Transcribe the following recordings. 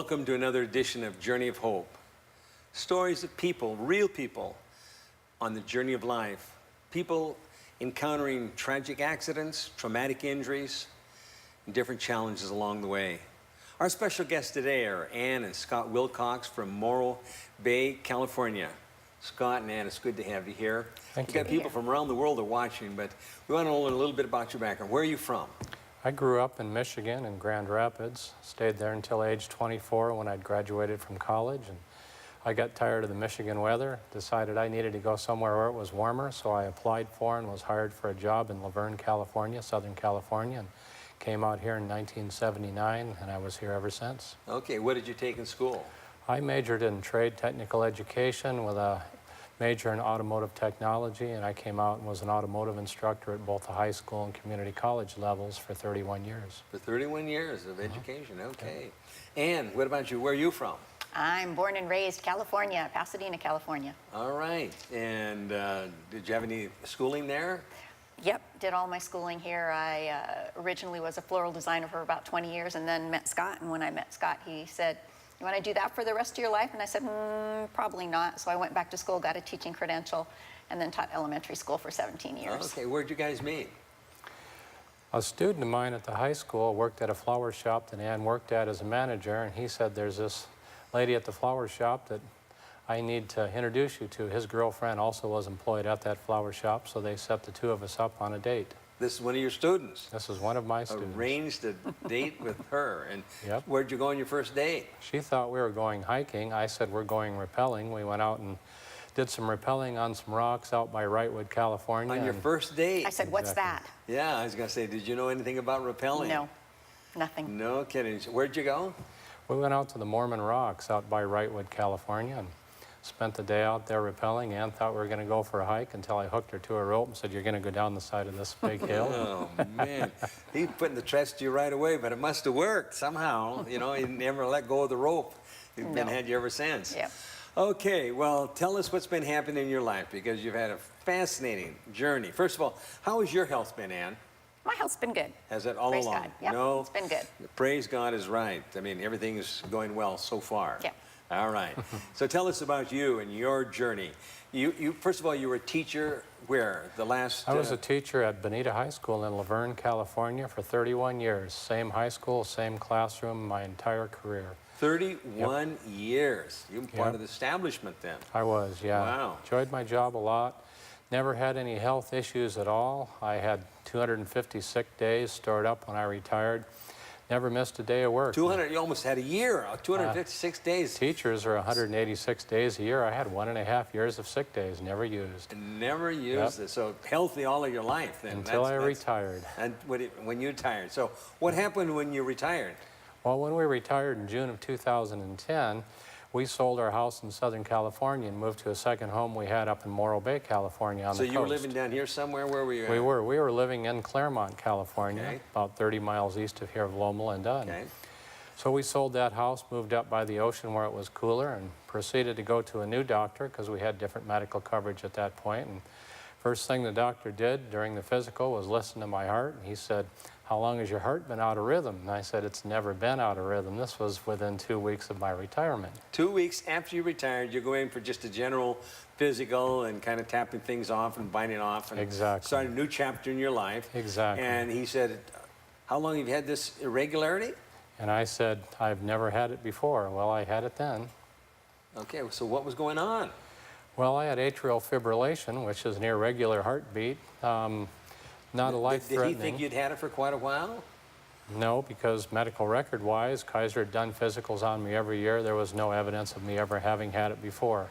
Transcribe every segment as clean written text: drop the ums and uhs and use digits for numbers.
Welcome to another edition of Journey of Hope. Stories of people, real people, on the journey of life. People encountering tragic accidents, traumatic injuries, and different challenges along the way. Our special guests today are Ann and Scott Wilcox from Morro Bay, California. Scott and Ann, it's good to have you here. Thank you. We've got people from around the world that are watching, but we want to learn a little bit about your background. Where are you from? I grew up in Michigan in Grand Rapids, stayed there until age 24 when I'd graduated from college, and I got tired of the Michigan weather, decided I needed to go somewhere where it was warmer, so I applied for and was hired for a job in Laverne, California, Southern California, and came out here in 1979, and I was here ever since. Okay, what did you take in school? I majored in trade technical education with a major in automotive technology, and I came out and was an automotive instructor at both the high school and community college levels for 31 years. For 31 years of education, okay. Ann, what about you? Where are you from? I'm born and raised California, Pasadena, California. All right, and did you have any schooling there? Yep, did all my schooling here. I originally was a floral designer for about 20 years and then met Scott, and when I met Scott, he said, "You want to do that for the rest of your life?" And I said, probably not. So I went back to school, got a teaching credential, and then taught elementary school for 17 years. Okay, where'd you guys meet? A student of mine at the high school worked at a flower shop that Ann worked at as a manager, and he said, "There's this lady at the flower shop that I need to introduce you to." His girlfriend also was employed at that flower shop, so they set the two of us up on a date. This is one of your students? This is one of my students. Arranged a date with her, and Yep. Where'd you go on your first date? She thought we were going hiking. I said we're going rappelling. We went out and did some rappelling on some rocks out by Wrightwood, California. On your first date? I said, "What's that?" Yeah, I was going to say, did you know anything about rappelling? No, nothing. No kidding. Where'd you go? We went out to the Mormon Rocks out by Wrightwood, California, and spent the day out there rappelling. Ann thought we were going to go for a hike until I hooked her to a rope and said, "You're going to go down the side of this big hill." Oh, man. He put the trust to you right away, but it must have worked somehow. You know, he never let go of the rope. He's been No. had you ever since. Yep. Okay, well, tell us what's been happening in your life, because you've had a fascinating journey. First of all, how has your health been, Ann? My health's been good. Has it all Praise along? God. Yep, No, it's been good. Praise God is right. I mean, everything is going well so far. Yeah. All right. So tell us about you and your journey. You first of all, you were a teacher where? The last... I was a teacher at Bonita High School in Laverne, California for 31 years. Same high school, same classroom, my entire career. 31 years. You were part Yep. of the establishment then. I was, yeah. Wow. Enjoyed my job a lot. Never had any health issues at all. I had 250 sick days stored up when I retired. Never missed a day of work. 200, you almost had a year, 256 days. Teachers are 186 days a year. I had 1.5 years of sick days, never used. Never used it. So healthy all of your life then. Until I retired. And when you retired. So what happened when you retired? Well, when we retired in June of 2010, we sold our house in Southern California and moved to a second home we had up in Morro Bay, California on the coast. So you were living down here somewhere? Where were you at? We were living in Claremont, California, Okay. about 30 miles east of here of Loma. Okay. So we sold that house, moved up by the ocean where it was cooler, and proceeded to go to a new doctor because we had different medical coverage at that point. And first thing the doctor did during the physical was listen to my heart. And he said, "How long has your heart been out of rhythm?" And I said, "It's never been out of rhythm." This was within 2 weeks of my retirement. 2 weeks after you retired, you're going for just a general physical and kind of tapping things off and biting off and Exactly. start a new chapter in your life. Exactly. And he said, "How long have you had this irregularity?" And I said, "I've never had it before." Well, I had it then. Okay, so what was going on? Well, I had atrial fibrillation, which is an irregular heartbeat. Not a life-threatening. Did he think you'd had it for quite a while? No, because medical record-wise, Kaiser had done physicals on me every year. There was no evidence of me ever having had it before.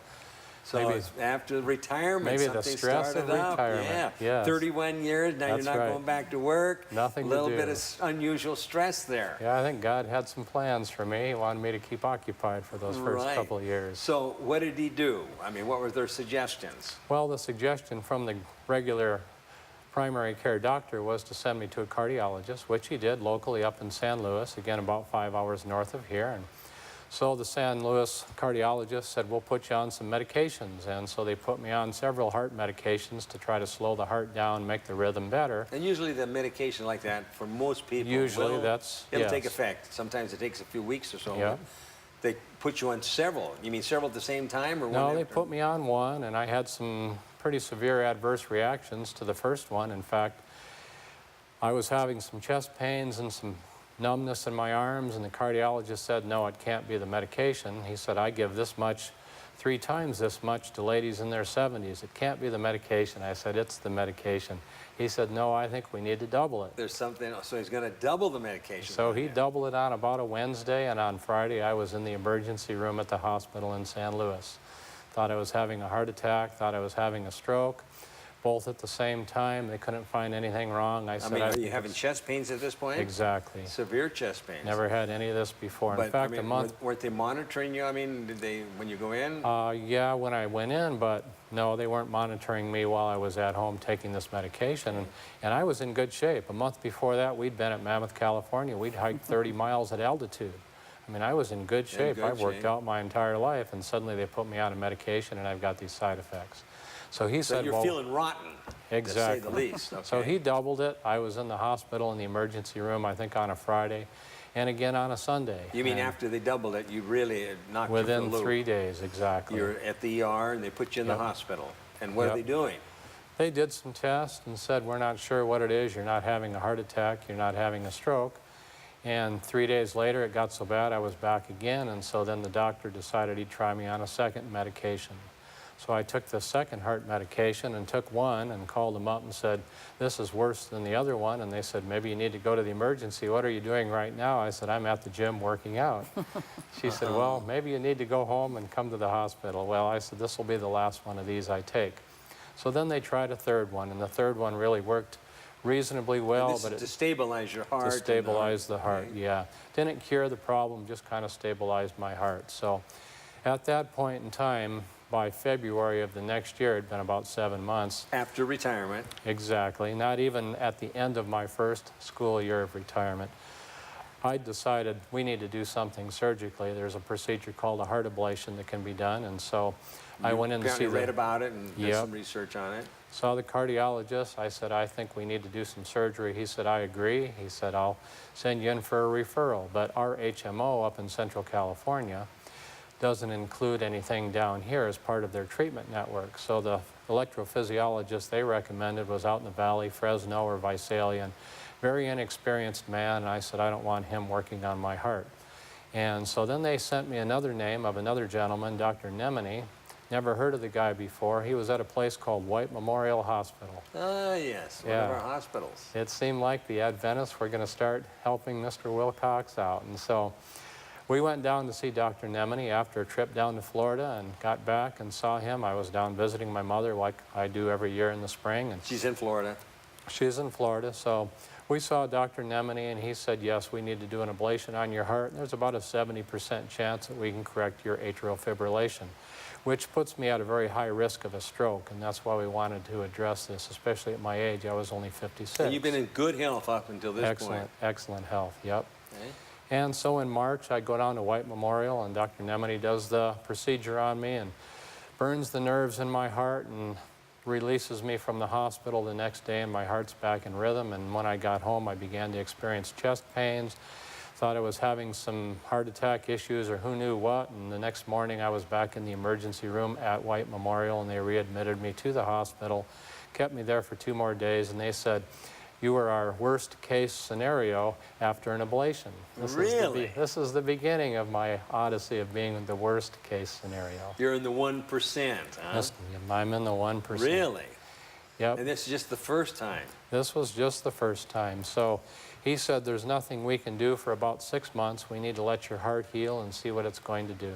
So Maybe- it's after retirement, maybe the something stress started of up. retirement, Yeah, yes. 31 years, now That's you're not right. going back to work. Nothing A to little do. bit of unusual stress there. Yeah, I think God had some plans for me. He wanted me to keep occupied for those first Right. couple of years. So what did he do? I mean, what were their suggestions? Well, the suggestion from the regular primary care doctor was to send me to a cardiologist, which he did locally up in San Luis, again about 5 hours north of here. And so the San Luis cardiologist said, "We'll put you on some medications." And so they put me on several heart medications to try to slow the heart down, make the rhythm better. And usually the medication like that, for most people, Usually that's, it'll yes. take effect. Sometimes it takes a few weeks or so. Yeah. They put you on several. You mean several at the same time, or one? No, they after? put me on one, and I had some pretty severe adverse reactions to the first one. In fact, I was having some chest pains and some numbness in my arms, and the cardiologist said, no, it can't be the medication. He said, I give this much, 3 times this much to ladies in their 70s. It can't be the medication. I said, it's the medication. He said, no, I think we need to double it. There's something else. So he's going to double the medication. So he doubled it on about a Wednesday, and on Friday I was in the emergency room at the hospital in San Luis. Thought I was having a heart attack, thought I was having a stroke, both at the same time. They couldn't find anything wrong. I said, are you having chest pains at this point? Exactly. Severe chest pains. Never had any of this before. But, in fact, a month. Weren't they monitoring you? I mean, did they, when you go in? Yeah, when I went in, but no, they weren't monitoring me while I was at home taking this medication. And I was in good shape. A month before that, we'd been at Mammoth, California. We'd hiked 30 miles at altitude. I mean, I was in good shape. I worked out my entire life, and suddenly they put me on a medication, and I've got these side effects. So he said, you're feeling rotten, exactly. to say the least. Okay. So he doubled it. I was in the hospital in the emergency room, I think, on a Friday, and again on a Sunday. You mean after they doubled it, you really knocked you for the within loop? 3 days, exactly. You're at the ER, and they put you in the hospital. And what are they doing? They did some tests and said, we're not sure what it is. You're not having a heart attack. You're not having a stroke. And 3 days later, it got so bad, I was back again. And so then the doctor decided he'd try me on a second medication. So I took the second heart medication and took one and called them up and said, this is worse than the other one. And they said, maybe you need to go to the emergency. What are you doing right now? I said, I'm at the gym working out. She said, well, maybe you need to go home and come to the hospital. Well, I said, this will be the last one of these I take. So then they tried a third one, and the third one really worked reasonably well. But to stabilize your heart. To stabilize the heart, yeah. Didn't cure the problem, just kind of stabilized my heart. So at that point in time, by February of the next year, it'd been about 7 months. After retirement. Exactly, not even at the end of my first school year of retirement. I decided we need to do something surgically. There's a procedure called a heart ablation that can be done, and so I went in to see read about it and did some research on it. Saw the cardiologist. I said, I think we need to do some surgery. He said, I agree. He said, I'll send you in for a referral. But our HMO up in Central California doesn't include anything down here as part of their treatment network. So the electrophysiologist they recommended was out in the valley, Fresno or Visalia. Very inexperienced man, and I said, I don't want him working on my heart. And so then they sent me another name of another gentleman, Dr. Nemini. Never heard of the guy before. He was at a place called White Memorial Hospital. Ah, yes, one of our hospitals. It seemed like the Adventists were going to start helping Mr. Wilcox out. And so we went down to see Dr. Nemini after a trip down to Florida and got back and saw him. I was down visiting my mother like I do every year in the spring. And she's in Florida. She's in Florida. So we saw Dr. Nemini, and he said, yes, we need to do an ablation on your heart. There's about a 70% chance that we can correct your atrial fibrillation, which puts me at a very high risk of a stroke, and that's why we wanted to address this, especially at my age. I was only 56. And you've been in good health up until this point. Excellent health, yep. Okay. And so in March, I go down to White Memorial, and Dr. Nemini does the procedure on me and burns the nerves in my heart and releases me from the hospital the next day, and my heart's back in rhythm. And when I got home, I began to experience chest pains. Thought I was having some heart attack issues or who knew what, and the next morning I was back in the emergency room at White Memorial, and they readmitted me to the hospital, kept me there for 2 more days, and they said, you were our worst case scenario after an ablation. Really? This is the beginning of my odyssey of being in the worst case scenario. You're in the 1%, huh? I'm in the 1%. Really? Yep. And this is just the first time? This was just the first time. So he said, there's nothing we can do for about 6 months. We need to let your heart heal and see what it's going to do.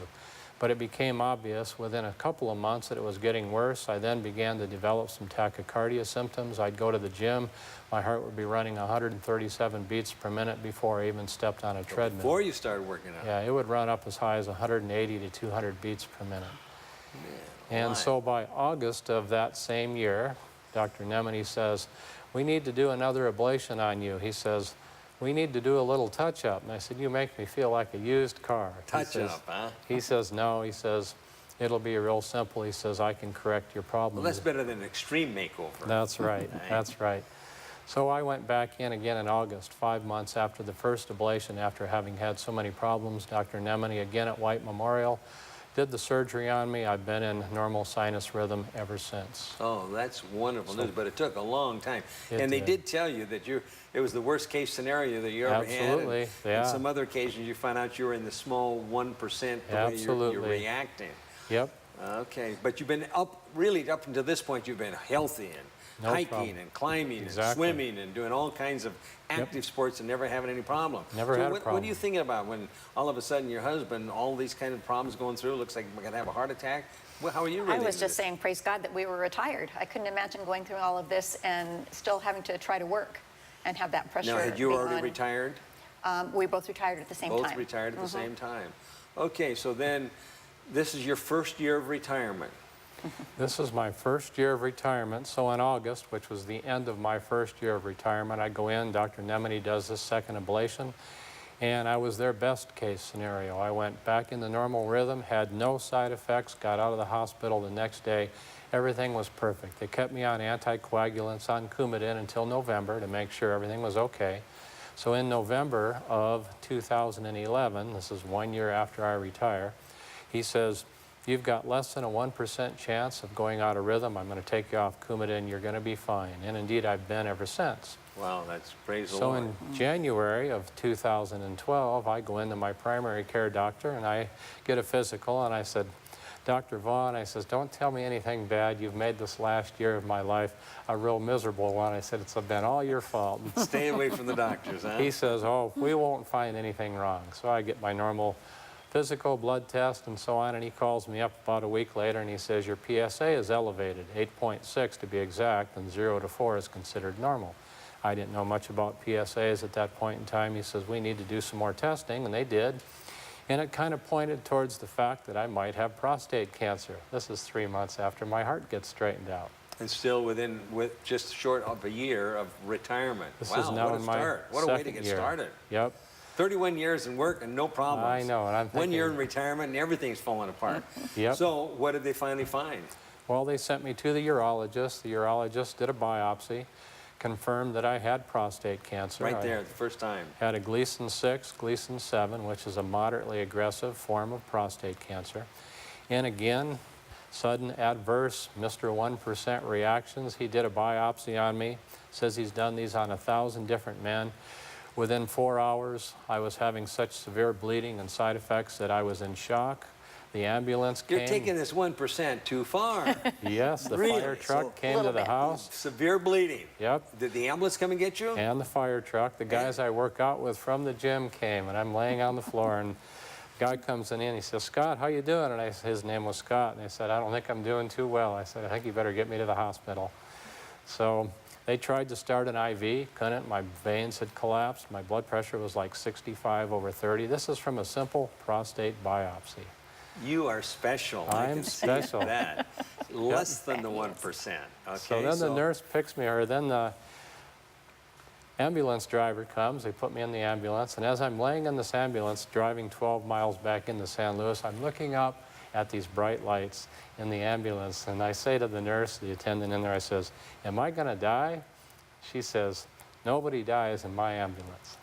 But it became obvious within a couple of months that it was getting worse. I then began to develop some tachycardia symptoms. I'd go to the gym. My heart would be running 137 beats per minute before I even stepped on a treadmill. Before you started working out? Yeah, it would run up as high as 180 to 200 beats per minute. And so by August of that same year, Dr. Nemini says, we need to do another ablation on you. He says, we need to do a little touch-up. And I said, you make me feel like a used car. Touch-up, huh? He says, no. He says, it'll be real simple. He says, I can correct your problem. Well, that's better than an extreme makeover. That's right. That's right. So I went back in again in August, 5 months after the first ablation, after having had so many problems. Dr. Nemeny, again at White Memorial, did the surgery on me. I've been in normal sinus rhythm ever since. Oh, that's wonderful news, but it took a long time. It And they did. did tell you that it was the worst case scenario that you ever had. Absolutely, And yeah. on some other occasions, you found out you were in the small 1%, the way you're Absolutely. reacting. Yep. Okay, but you've been really up until this point, you've been healthy and No hiking problem. and climbing and Exactly. swimming and doing all kinds of active sports and never having any problem. Never had a What are problem. you thinking about when all of a sudden your husband, all these kind of problems going through, looks like we're going to have a heart attack? Well, how are you I relating was to just this? saying, praise God, that we were retired. I couldn't imagine going through all of this and still having to try to work and have that pressure. Now, had you being already on. retired? We both retired at the same Both time. retired at the same time. Okay, so then this is your first year of retirement. This is my first year of retirement, so in August, which was the end of my first year of retirement, I go in, Dr. Nemeny does this second ablation, and I was their best case scenario. I went back into normal rhythm, had no side effects, got out of the hospital the next day. Everything was perfect. They kept me on anticoagulants, on Coumadin until November to make sure everything was okay. So in November of 2011, this is 1 year after I retire, he says, "You've got less than a 1% chance of going out of rhythm. I'm going to take you off Coumadin. You're going to be fine." And indeed, I've been ever since. Wow, that's praise the So Lord. in January of 2012, I go into my primary care doctor and I get a physical, and I said, "Dr. Vaughn," I says, "don't tell me anything bad. You've made this last year of my life a real miserable one." I said, "It's been all your fault." Stay away from the doctors, huh? He says, "Oh, we won't find anything wrong." So I get my normal physical, blood test, and so on, and he calls me up about a week later and he says, "Your PSA is elevated, 8.6 to be exact, and 0 to 4 is considered normal." I didn't know much about PSAs at that point in time. He says, "We need to do some more testing," and they did. And it kind of pointed towards the fact that I might have prostate cancer. This is 3 months after my heart gets straightened out. And still with just short of a year of retirement. This Wow, is now what a in my start. What a way to second get year. started. Yep. 31 years in work and no problems. I know, and I'm 1 year in thinking- retirement and everything's falling apart. Yep. So what did they finally find? Well, they sent me to the urologist. The urologist did a biopsy, confirmed that I had prostate cancer. Right I there, the first time. had a Gleason 6, Gleason 7, which is a moderately aggressive form of prostate cancer. And again, sudden adverse Mr. 1% reactions. He did a biopsy on me, says he's done these on 1,000 different men. Within 4 hours, I was having such severe bleeding and side effects that I was in shock. The ambulance came. You're taking this 1% too far. Yes, the Really? fire truck So- came to Little the bit. house. Severe bleeding. Yep. Did the ambulance come and get you? And the fire truck. The guys I work out with from the gym came, and I'm laying on the floor, and a guy comes in, he says, "Scott, how you doing?" And his name was Scott, and I said, "I don't think I'm doing too well." I said, "I think you better get me to the hospital." So they tried to start an IV, couldn't. My veins had collapsed. My blood pressure was like 65/30. This is from a simple prostate biopsy. You are special. I I'm can see special. that. Less than the 1%. Okay, So then the nurse picks me, or then the ambulance driver comes. They put me in the ambulance, and as I'm laying in this ambulance, driving 12 miles back into San Luis, I'm looking up at these bright lights in the ambulance, and I say to the nurse, the attendant in there, I says, "Am I going to die?" She says, "Nobody dies in my ambulance."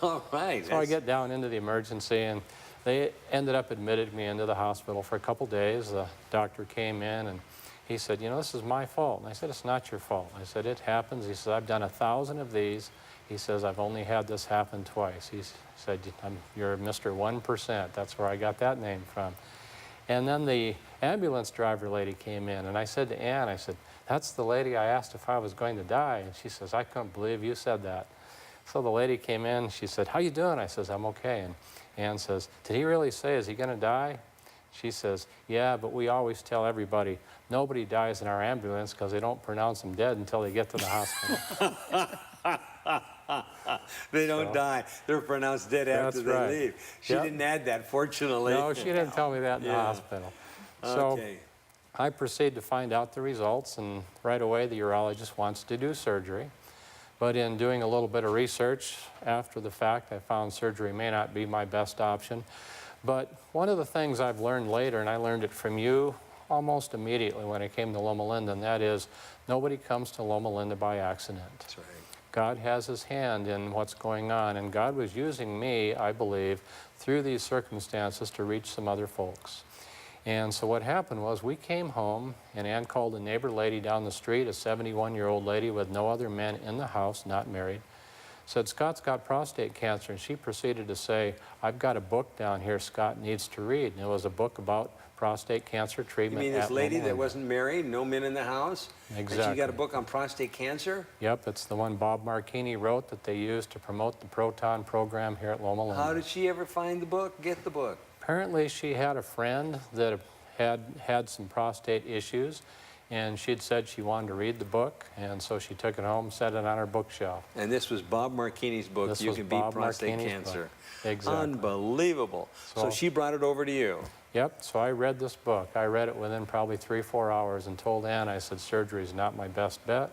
All right. So I get down into the emergency, and they ended up admitting me into the hospital for a couple days. The doctor came in, and he said, "You know, this is my fault." And I said, "It's not your fault." I said, "It happens." He said, "I've done 1,000 of these." He says, "I've only had this happen twice." He said, "You're Mr. 1%. That's where I got that name from. And then the ambulance driver lady came in, and I said to Ann, I said, "That's the lady I asked if I was going to die." And she says, "I couldn't believe you said that." So the lady came in, she said, "How you doing?" I says, "I'm okay." And Ann says, "Did he really say, is he going to die?" She says, "Yeah, but we always tell everybody, nobody dies in our ambulance because they don't pronounce them dead until they get to the hospital." They don't die. They're pronounced dead after That's they right. leave. She Yep. didn't add that, fortunately. No, she didn't tell me that in the Yeah. hospital. So Okay. I proceed to find out the results, and right away the urologist wants to do surgery. But in doing a little bit of research after the fact, I found surgery may not be my best option. But one of the things I've learned later, and I learned it from you almost immediately when I came to Loma Linda, and that is nobody comes to Loma Linda by accident. That's right. God has his hand in what's going on, and God was using me, I believe, through these circumstances to reach some other folks. And so what happened was we came home, and Ann called a neighbor lady down the street, a 71-year-old lady with no other men in the house, not married, said, Scott's got prostate cancer, and she proceeded to say, I've got a book down here Scott needs to read. And it was a book about prostate cancer You treatment. mean this lady Loma that Linda. wasn't married, no men in the house? Exactly. And she got a book on prostate cancer? Yep, it's the one Bob Marchini wrote that they used to promote the proton program here at Loma Linda. How did she ever find the book, get the book? Apparently she had a friend that had some prostate issues, and she'd said she wanted to read the book, and so she took it home, set it on her bookshelf. And this was Bob Marchini's book, This You was Can Bob Beat Prostate Marchini's Cancer. book. Exactly. Unbelievable. So So- she brought it over to you. Yep, so I read this book. I read it within probably 3-4 hours and told Ann, I said, surgery is not my best bet.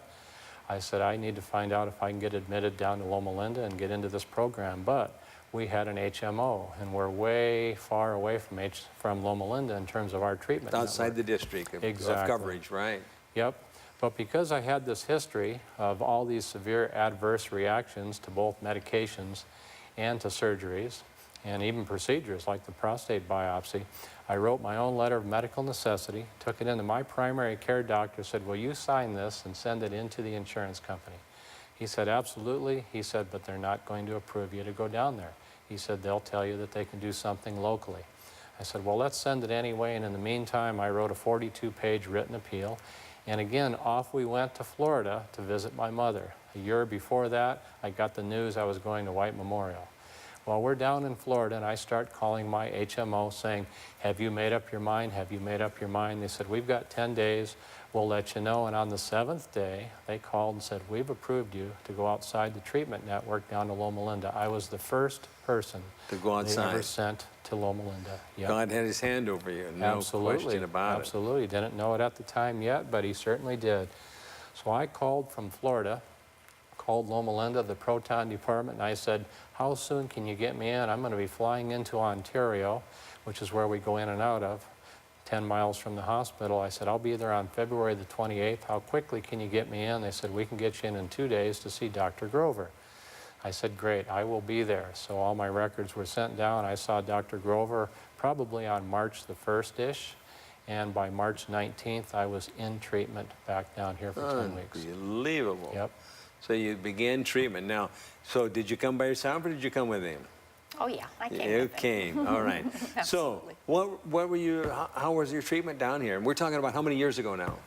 I said, I need to find out if I can get admitted down to Loma Linda and get into this program. But we had an HMO, and we're way far away from Loma Linda in terms of our treatment Outside network. the district of Exactly. coverage, right? Yep, but because I had this history of all these severe adverse reactions to both medications and to surgeries, and even procedures like the prostate biopsy, I wrote my own letter of medical necessity, took it into my primary care doctor, said, will you sign this and send it into the insurance company? He said, absolutely. He said, but they're not going to approve you to go down there. He said, they'll tell you that they can do something locally. I said, well, let's send it anyway, and in the meantime, I wrote a 42-page written appeal, and again, off we went to Florida to visit my mother. A year before that, I got the news I was going to White Memorial. Well, we're down in Florida, and I start calling my HMO saying, have you made up your mind? Have you made up your mind? They said, we've got 10 days. We'll let you know. And on the 7th day, they called and said, we've approved you to go outside the treatment network down to Loma Linda. I was the first person To go they outside. ever sent to Loma Linda. Yep. God had his hand over you, no Absolutely. question about it. Absolutely. Didn't know it at the time yet, but he certainly did. So I called from Florida, called Loma Linda, the proton department, and I said, how soon can you get me in? I'm going to be flying into Ontario, which is where we go in and out of, 10 miles from the hospital. I said, I'll be there on February the 28th. How quickly can you get me in? They said, we can get you in 2 days to see Dr. Grover. I said, great, I will be there. So all my records were sent down. I saw Dr. Grover probably on March the 1st-ish, and by March 19th, I was in treatment back down here for 10 weeks. Unbelievable. Yep. So you began treatment. Now, so did you come by yourself or did you come with him? Oh, yeah, I came You with it. came, all right. So Absolutely. what were you, how was your treatment down here? And we're talking about how many years ago now?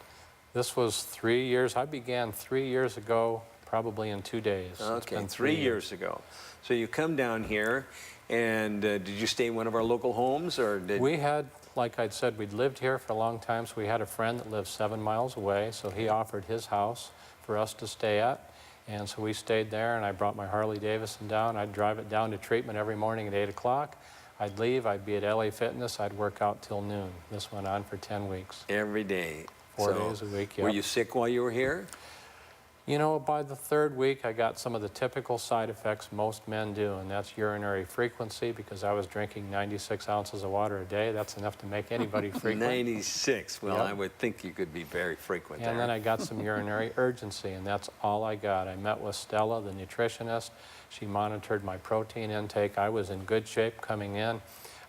This was 3 years. I began 3 years ago, probably in 2 days. It's Okay, been 3 years ago. So you come down here, and did you stay in one of our local homes, or did... We had, like I'd said, we'd lived here for a long time, so we had a friend that lived 7 miles away, so he offered his house for us to stay at. And so we stayed there, and I brought my Harley Davidson down. I'd drive it down to treatment every morning at 8 o'clock. I'd leave, I'd be at LA Fitness, I'd work out till noon. This went on for 10 weeks. Every day. 4 days a week, Were yep. you sick while you were here? You know, by the 3rd week, I got some of the typical side effects most men do, and that's urinary frequency, because I was drinking 96 ounces of water a day. That's enough to make anybody frequent. 96. Well, Yep. I would think you could be very frequent And there. then I got some urinary urgency, and that's all I got. I met with Stella, the nutritionist. She monitored my protein intake. I was in good shape coming in.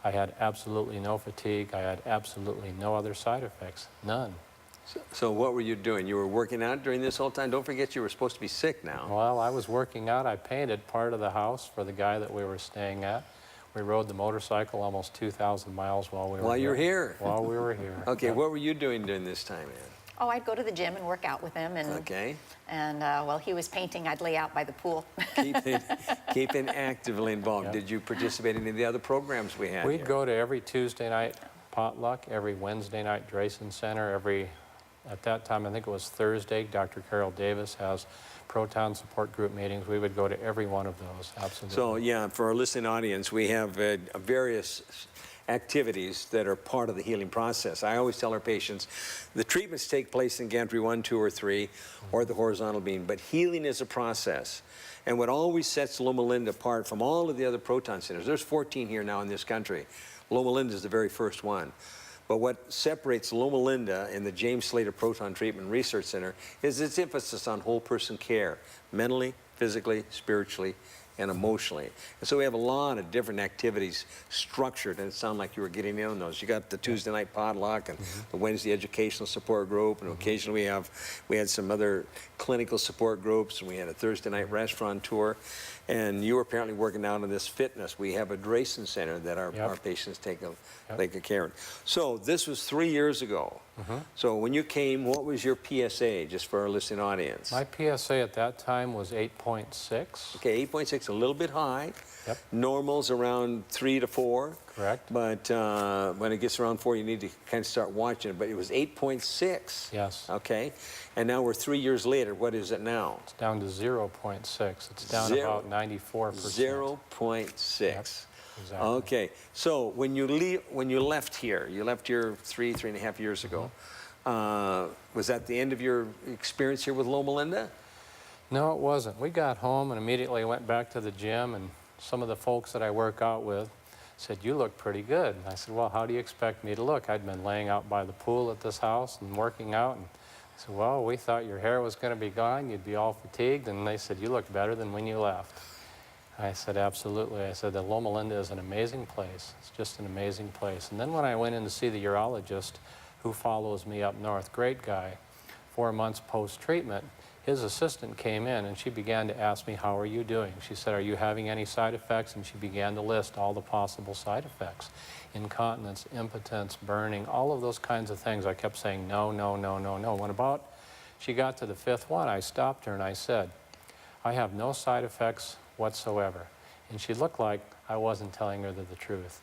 I had absolutely no fatigue. I had absolutely no other side effects, none. So what were you doing? You were working out during this whole time? Don't forget you were supposed to be sick now. Well, I was working out. I painted part of the house for the guy that we were staying at. We rode the motorcycle almost 2,000 miles while we were While you were here? While we were here. Okay, Yep. what were you doing during this time, Ann? Oh, I'd go to the gym and work out with him, and Okay. while he was painting, I'd lay out by the pool. Keeping actively involved. Yep. Did you participate in any of the other programs we had We'd here? go to every Tuesday night potluck, every Wednesday night Drayson Center, at that time, I think it was Thursday, Dr. Carol Davis has proton support group meetings. We would go to every one of those, absolutely. So, yeah, for our listening audience, we have various activities that are part of the healing process. I always tell our patients, the treatments take place in gantry 1, 2, or 3, or the horizontal beam, but healing is a process. And what always sets Loma Linda apart from all of the other proton centers, there's 14 here now in this country. Loma Linda is the very first one. But what separates Loma Linda and the James Slater Proton Treatment Research Center is its emphasis on whole person care, mentally, physically, spiritually, and emotionally. And so we have a lot of different activities structured, and it sounded like you were getting in on those. You got the Tuesday night potluck and the Wednesday educational support group, and occasionally we had some other clinical support groups, and we had a Thursday night restaurant tour. And you were apparently working out on this fitness. We have a Drayson Center that our patients take care of. So this was 3 years ago. So when you came, what was your PSA, just for our listening audience? My PSA at that time was 8.6. Okay, 8.6, a little bit high. Yep. Normal's around 3 to 4. Correct. But when it gets around 4, you need to kind of start watching it. But it was 8.6. Yes. Okay. And now we're 3 years later. What is it now? It's down to 0.6. It's down about 94%. 0.6. Yep, exactly. Okay. So when you left here, you left here 3.5 years ago. Was that the end of your experience here with Loma Linda? No, it wasn't. We got home and immediately went back to the gym, and some of the folks that I work out with said, "You look pretty good." And I said, "Well, how do you expect me to look?" I'd been laying out by the pool at this house and working out, and I said, "Well, we thought your hair was going to be gone, you'd be all fatigued." And they said, "You look better than when you left." I said, "Absolutely." I said, "The Loma Linda is an amazing place. It's just an amazing place." And then when I went in to see the urologist who follows me up north, great guy, 4 months post-treatment, his assistant came in and she began to ask me, "How are you doing?" She said, "Are you having any side effects?" And she began to list all the possible side effects: incontinence, impotence, burning, all of those kinds of things. I kept saying, "No, no, no, no, no." When about she got to the 5th one, I stopped her and I said, "I have no side effects whatsoever." And she looked like I wasn't telling her the truth.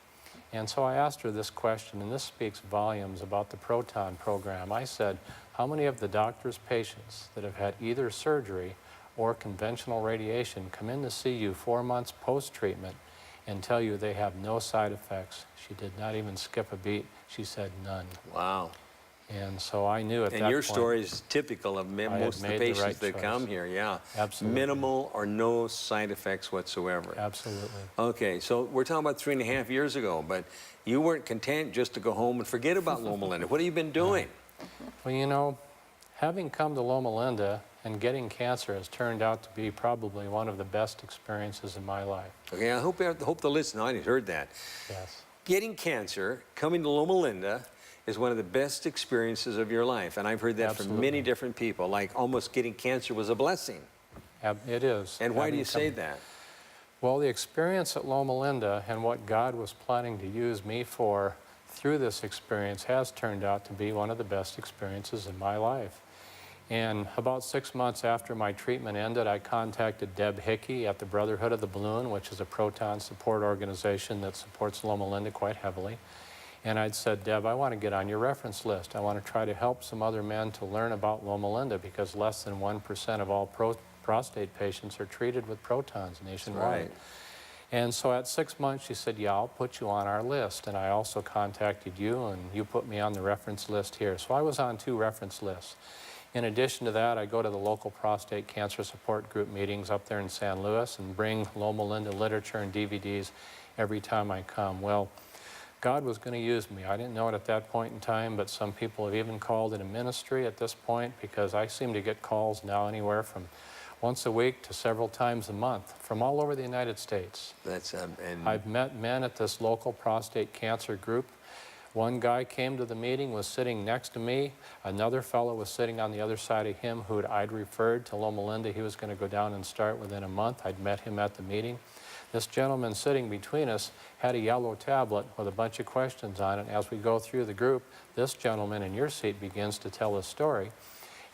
And so I asked her this question, and this speaks volumes about the Proton program. I said, "How many of the doctor's patients that have had either surgery or conventional radiation come in to see you 4 months post-treatment and tell you they have no side effects?" She did not even skip a beat. She said none. Wow. And so I knew at that point. And your story is typical of most of the patients that come here, yeah. Absolutely. Minimal or no side effects whatsoever. Absolutely. Okay, so we're talking about 3.5 years ago, but you weren't content just to go home and forget about Loma Linda. What have you been doing? Well, you know, having come to Loma Linda and getting cancer has turned out to be probably one of the best experiences in my life. Okay, I hope the listening audience heard that. Yes. Getting cancer, coming to Loma Linda, is one of the best experiences of your life. And I've heard that from many different people, like almost getting cancer was a blessing. It is. And why do you say that? Well, the experience at Loma Linda and what God was planning to use me for through this experience has turned out to be one of the best experiences in my life. And about 6 months after my treatment ended, I contacted Deb Hickey at the Brotherhood of the Balloon, which is a proton support organization that supports Loma Linda quite heavily. And I'd said, "Deb, I want to get on your reference list. I want to try to help some other men to learn about Loma Linda, because less than 1% of all prostate patients are treated with protons nationwide." Right. And so at 6 months, she said, "Yeah, I'll put you on our list." And I also contacted you, and you put me on the reference list here. So I was on 2 reference lists. In addition to that, I go to the local prostate cancer support group meetings up there in San Luis and bring Loma Linda literature and DVDs every time I come. Well, God was going to use me. I didn't know it at that point in time, but some people have even called it a ministry at this point, because I seem to get calls now anywhere from once a week to several times a month from all over the United States. That's I've met men at this local prostate cancer group. One guy came to the meeting, was sitting next to me. Another fellow was sitting on the other side of him who I'd referred to Loma Linda. He was going to go down and start within a month. I'd met him at the meeting. This gentleman sitting between us had a yellow tablet with a bunch of questions on it. As we go through the group, this gentleman in your seat begins to tell his story.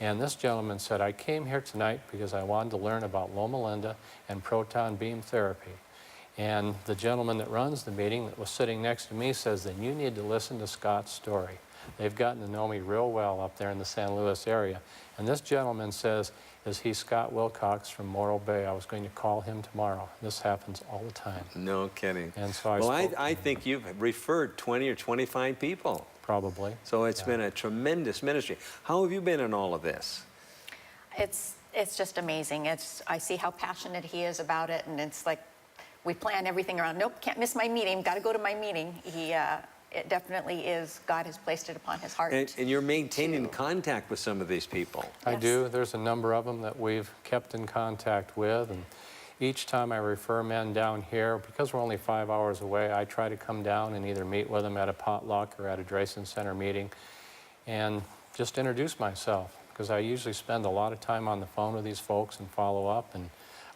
And this gentleman said, "I came here tonight because I wanted to learn about Loma Linda and proton beam therapy." And the gentleman that runs the meeting that was sitting next to me says, "Then you need to listen to Scott's story." They've gotten to know me real well up there in the San Luis area. And this gentleman says, "Is he Scott Wilcox from Morro Bay? I was going to call him tomorrow." This happens all the time. No kidding. And so I think you've referred 20 or 25 people. Probably. So it's been a tremendous ministry. How have you been in all of this? It's just amazing. I see how passionate he is about it, and it's like we plan everything around. Nope, can't miss my meeting. Got to go to my meeting. it definitely is, God has placed it upon his heart. And you're maintaining to- contact with some of these people. I Yes. do. There's a number of them that we've kept in contact with, and each time I refer men down here, because we're only 5 hours away, I try to come down and either meet with them at a potluck or at a Drayson Center meeting and just introduce myself, because I usually spend a lot of time on the phone with these folks and follow up, and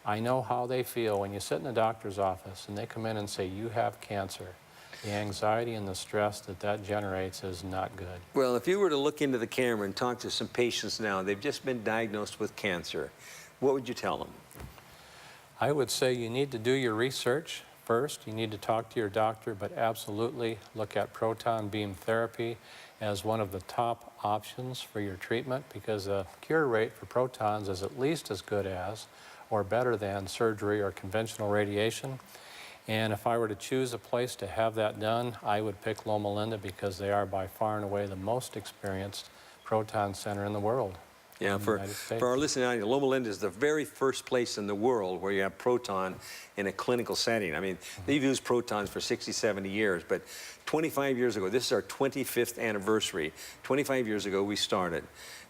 I know how they feel when you sit in a doctor's office and they come in and say, you have cancer. The anxiety and the stress that generates is not good. Well, if you were to look into the camera and talk to some patients now, they've just been diagnosed with cancer, what would you tell them? I would say you need to do your research first. You need to talk to your doctor, but absolutely look at proton beam therapy as one of the top options for your treatment, because the cure rate for protons is at least as good as or better than surgery or conventional radiation. And if I were to choose a place to have that done, I would pick Loma Linda, because they are by far and away the most experienced proton center in the world. Yeah, for our listening audience, Loma Linda is the very first place in the world where you have proton in a clinical setting. I mean, they've used protons for 60, 70 years, but 25 years ago, this is our 25th anniversary. 25 years ago, we started.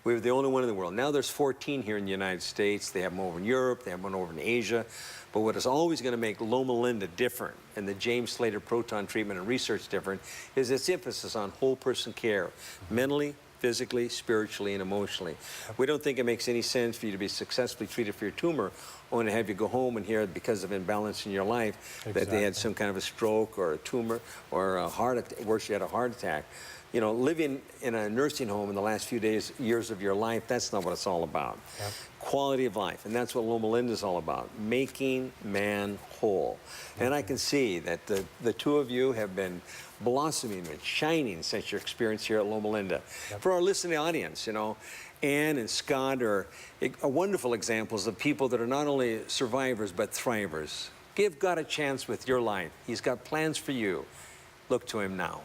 We were the only one in the world. Now there's 14 here in the United States. They have them over in Europe. They have one over in Asia. But what is always going to make Loma Linda different and the James Slater proton treatment and research different is its emphasis on whole person care, mentally, physically, spiritually, and emotionally. We don't think it makes any sense for you to be successfully treated for your tumor only to have you go home and hear, because of imbalance in your life, that they had some kind of a stroke or a tumor or a heart attack, worse, you had a heart attack. You know, living in a nursing home in the last few years of your life, that's not what it's all about. Yep. Quality of life, and that's what Loma Linda is all about, making man whole. And I can see that the two of you have been blossoming and shining since your experience here at Loma Linda. Yep. For our listening audience, you know, Ann and Scott are wonderful examples of people that are not only survivors but thrivers. Give God a chance with your life. He's got plans for you. Look to him now.